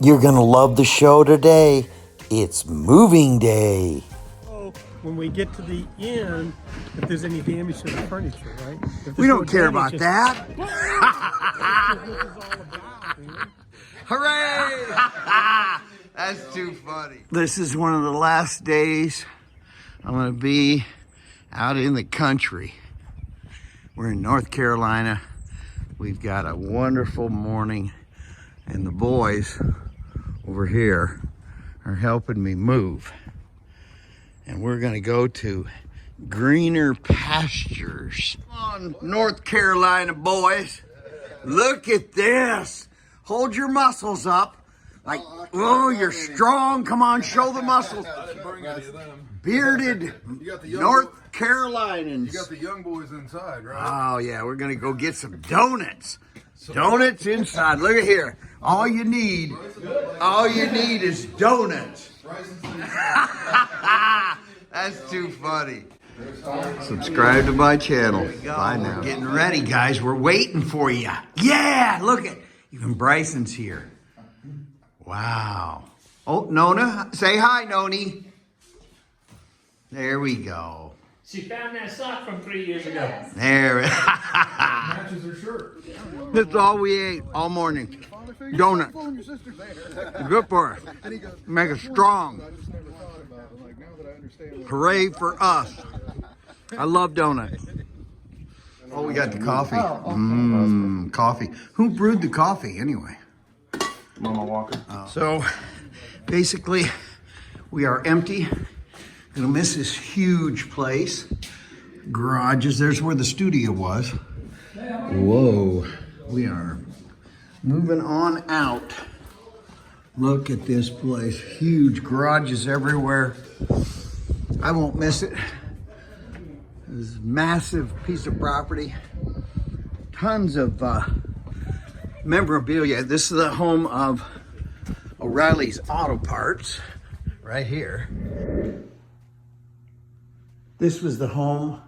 You're going to love the show today. It's moving day. When we get to the end, if there's any damage to the furniture, right? We don't care about that. Hooray! That's too funny. This is one of the last days I'm going to be out in the country. We're in North Carolina. We've got a wonderful morning, and the boys over here are helping me move. And we're gonna go to greener pastures. Come on, North Carolina boys. Look at this. Hold your muscles up. Like, oh, you're strong. Come on, show the muscles. Bearded North Carolinians. You got the young boys inside, right? Oh, yeah, we're gonna go get some donuts. Donuts inside. Look at here. All you need is donuts. That's too funny. Subscribe to my channel. Bye now. Getting ready, guys. We're waiting for you. Yeah, look at even Bryson's here. Wow. Oh, Nona, say hi, Noni. There we go. She found that sock from 3 years ago. There. Matches her shirt. That's all we ate all morning. Donuts. Good for us. Make us strong. Hooray for us. I love donuts. Oh, we got the coffee. Coffee. Who brewed the coffee anyway? Mama Walker. So basically, we are empty. Gonna miss this huge place. Garages, there's where the studio was. Whoa, we are moving on out. Look at this place, huge garages everywhere. I won't miss it. This massive piece of property. Tons of memorabilia. This is the home of O'Reilly's Auto Parts, right here. This was the home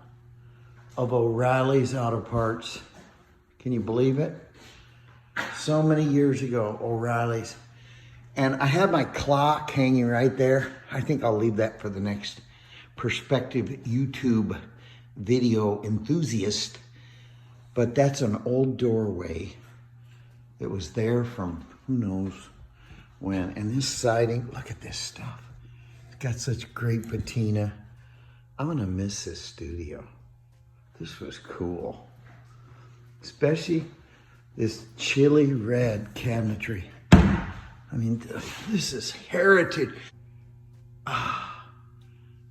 of O'Reilly's Auto Parts. Can you believe it? So many years ago, O'Reilly's. And I have my clock hanging right there. I think I'll leave that for the next prospective YouTube video enthusiast. But that's an old doorway that was there from who knows when. And this siding, look at this stuff. It's got such great patina. I'm gonna miss this studio. This was cool. Especially this chili red cabinetry. I mean, this is heritage.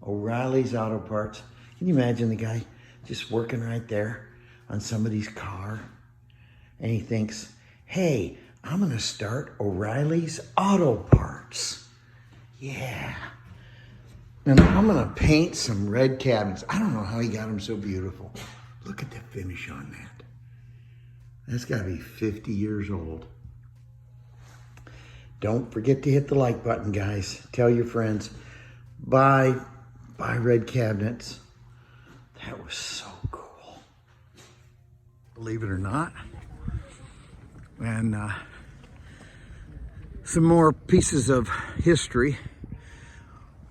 O'Reilly's Auto Parts. Can you imagine the guy just working right there on somebody's car? And he thinks, hey, I'm gonna start O'Reilly's Auto Parts. Yeah. And I'm gonna paint some red cabinets. I don't know how he got them so beautiful. Look at the finish on that. That's gotta be 50 years old. Don't forget to hit the like button, guys. Tell your friends, buy red cabinets. That was so cool. Believe it or not. And some more pieces of history.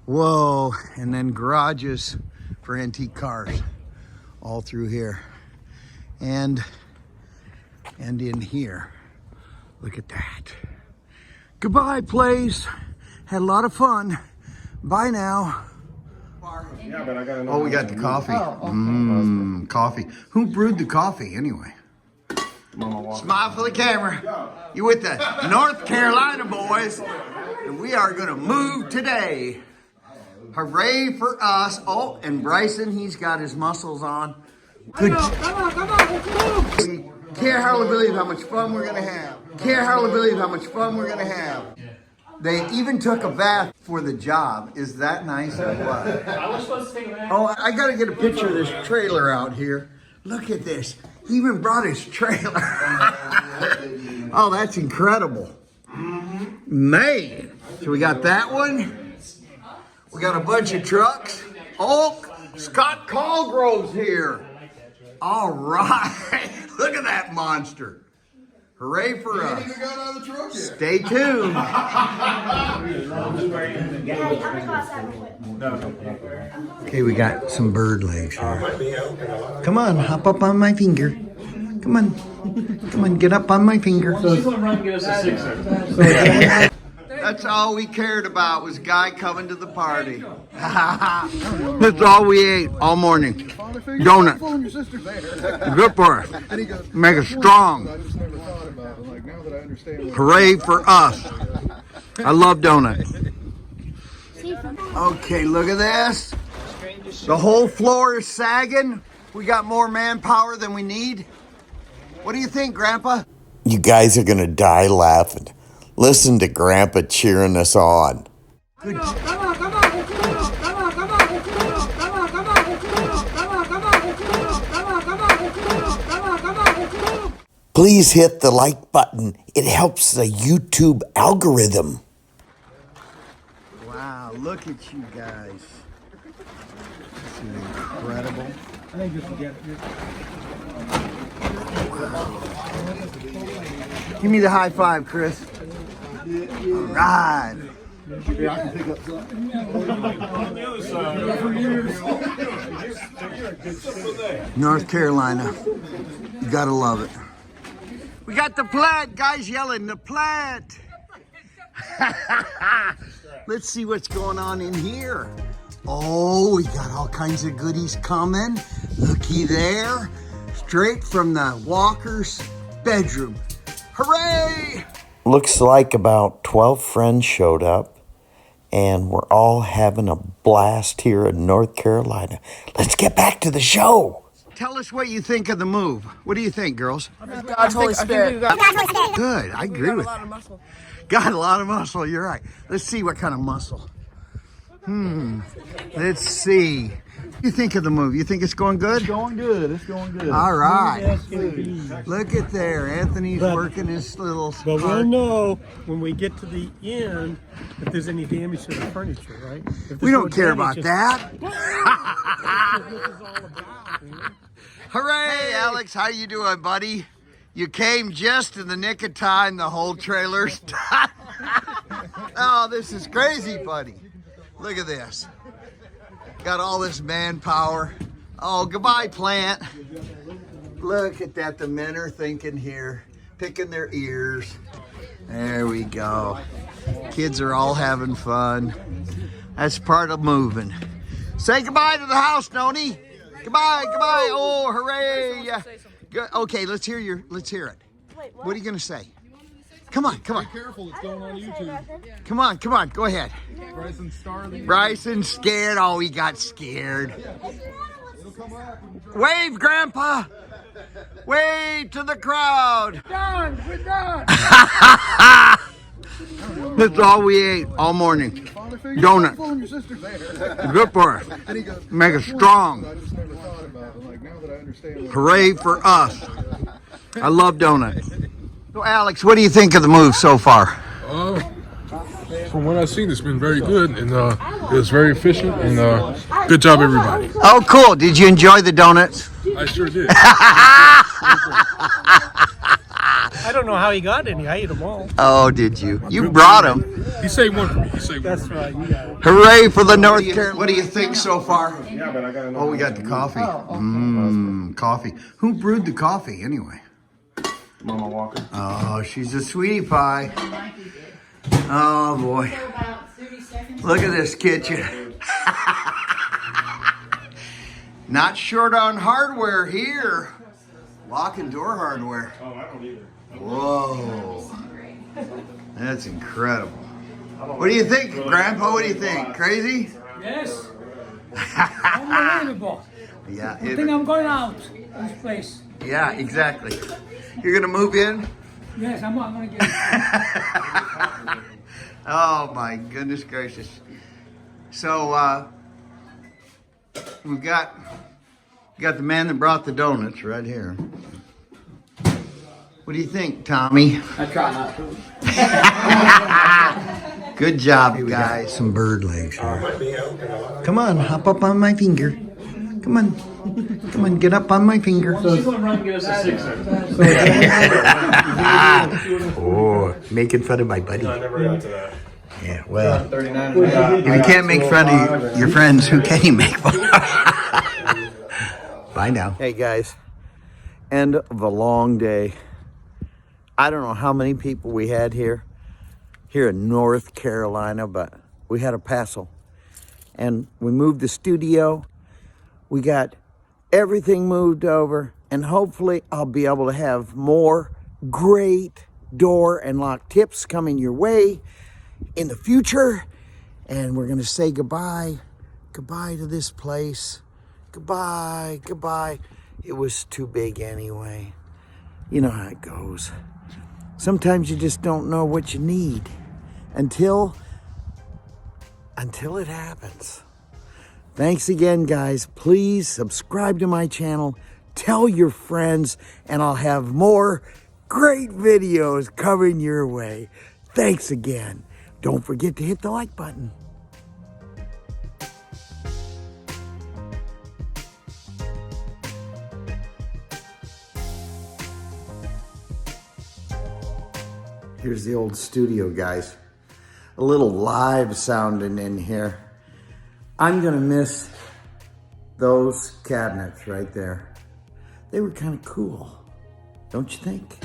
Whoa, and then garages for antique cars all through here. And in here. Look at that. Goodbye, place. Had a lot of fun. Bye now. Yeah, but I gotta know. Oh, we got the coffee. Coffee. Who brewed the coffee anyway? Mama Walker. Smile for the camera. You with the North Carolina boys. And we are gonna move today. Hooray for us. Oh, and Bryson, he's got his muscles on. Good. Come on. Can't hardly believe how much fun we're gonna have. Can't hardly believe how much fun we're gonna have. They even took a bath for the job. Is that nice or what? I was supposed to take a bath. Oh, I gotta get a picture of this trailer out here. Look at this. He even brought his trailer. Oh, that's incredible. Man. So we got that one. We got a bunch of trucks. Oh, Scott Colgrove's here. All right. Look at that monster. Hooray for us. Ain't even got out of the truck yet. Stay tuned. Okay, we got some bird legs here. Come on, hop up on my finger. Come on. Come on, get up on my finger. She's gonna run and get us a sixer. That's all we cared about was Guy coming to the party. That's all we ate all morning. Donuts. Good for us. Make us strong. Hooray for us. I love donuts. Okay, look at this. The whole floor is sagging. We got more manpower than we need. What do you think, Grandpa? You guys are gonna die laughing. Listen to Grandpa cheering us on. Good. Please hit the like button. It helps the YouTube algorithm. Wow, look at you guys. This is incredible. I think just forget it. Give me the high five, Chris. All right. Yeah, I can pick up something. North Carolina. You gotta love it. We got the plant. Guys yelling, the plant. Let's see what's going on in here. Oh, we got all kinds of goodies coming. Looky there. Straight from the Walker's bedroom. Hooray! Looks like about 12 friends showed up, and we're all having a blast here in North Carolina. Let's get back to the show. Tell us what you think of the move. What do you think, girls? God's Holy Spirit. Good, I agree with that. Got a lot of muscle, you're right. Let's see what kind of muscle. Let's see. What do you think of the move? You think it's going good? It's going good. It's going good. All right. Look at there. Anthony's working his little But we'll part. know when we get to the end if there's any damage to the furniture, right? If We there's don't no care damage, about it's- that. This is all about, you know? Hooray, Alex. How you doing, buddy? You came just in the nick of time. The whole trailer's done. Oh, this is crazy, buddy. Look at this. Got all this manpower. Oh, goodbye, plant. Look at that. The men are thinking here, picking their ears. There we go. Kids are all having fun. That's part of moving. Say goodbye to the house, Noni. Goodbye, goodbye. Oh, hooray. Good. Okay, let's hear it. What are you going to say? Come on, come on. Careful, it's going on YouTube. Come on, go ahead. Bryson scared. Oh, he got scared. Wave, Grandpa. Wave to the crowd. We're done. That's all we ate all morning. Donuts. Good for us. Make us strong. Hooray for us. I love donuts. So, Alex, what do you think of the move so far? From what I've seen, it's been very good, and it's very efficient, and good job, everybody. Oh, cool. Did you enjoy the donuts? I sure did. I don't know how he got any. I ate them all. Oh, did you? You brought them. He saved one for me. He saved one That's for me. right. You got it. Hooray for the North Carolina. What do you think so far? Yeah, but I got another. Oh, we got the coffee. Coffee. Who brewed the coffee anyway? Mama Walker. Oh, she's a sweetie pie. Oh, boy. Look at this kitchen. Not short on hardware here. Lock and door hardware. Oh, I don't either. Whoa. That's incredible. What do you think, Grandpa? What do you think? Crazy? Yes. Unbelievable. Yeah. I think I'm going out of this place. Yeah, exactly. You're going to move in? Yes, I'm going to get it. Oh, my goodness gracious. So, we've got the man that brought the donuts right here. What do you think, Tommy? I try not to. Good job, you guys. Some bird legs here. Come on, hop up on my finger. Come on. Come on, get up on my finger. She's gonna run and get us a sixer. Oh, making fun of my buddy. I never got to that. Yeah, well, 39. if you can't make fun of your friends, who can you make fun of? Bye now. Hey guys, end of a long day. I don't know how many people we had here in North Carolina, but we had a Paso. And we moved the studio. We got everything moved over, and hopefully I'll be able to have more great door and lock tips coming your way in the future. And we're gonna say goodbye to this place. Goodbye. It was too big anyway. You know how it goes. Sometimes you just don't know what you need until it happens. Thanks again, guys. Please subscribe to my channel, tell your friends, and I'll have more great videos coming your way. Thanks again. Don't forget to hit the like button. Here's the old studio, guys. A little live sounding in here. I'm gonna miss those cabinets right there. They were kind of cool, don't you think?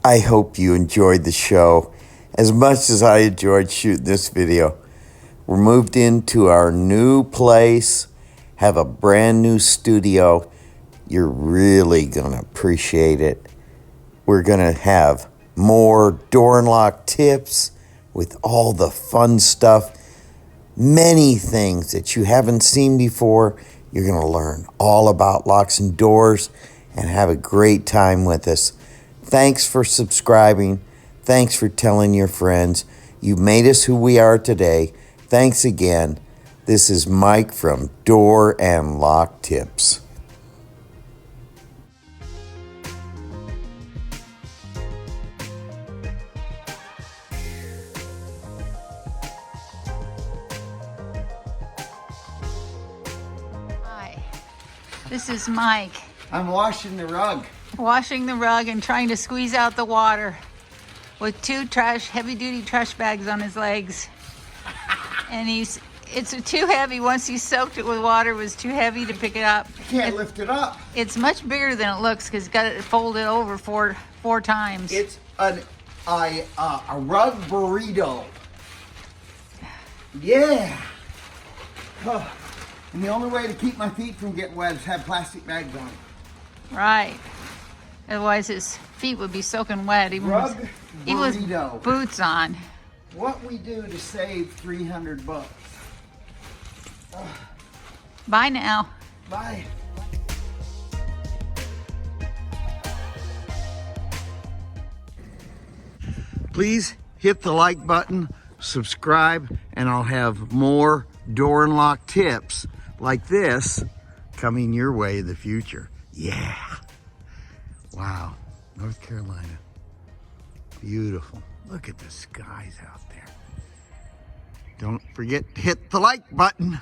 I hope you enjoyed the show as much as I enjoyed shooting this video. We're moved into our new place, have a brand new studio. You're really gonna appreciate it. We're gonna have more door and lock tips with all the fun stuff. Many things that you haven't seen before. You're gonna learn all about locks and doors and have a great time with us. Thanks for subscribing. Thanks for telling your friends. You made us who we are today. Thanks again. This is Mike from Door and Lock Tips. Hi, this is Mike, I'm washing the rug. washing the rug and trying to squeeze out the water with two heavy-duty trash bags on his legs. And it's too heavy. Once he soaked it with water, it was too heavy to pick it up. Can't lift it up. It's much bigger than it looks because he's got it folded over four times. It's a rug burrito. Yeah. Huh. And the only way to keep my feet from getting wet is have plastic bags on. Right. Otherwise his feet would be soaking wet even Rug with burrito. boots on. What we do to save $300. Bye now. Bye. Please hit the like button, subscribe, and I'll have more door and lock tips like this coming your way in the future. Yeah. Wow. North Carolina. Beautiful. Look at the skies out there. Don't forget to hit the like button.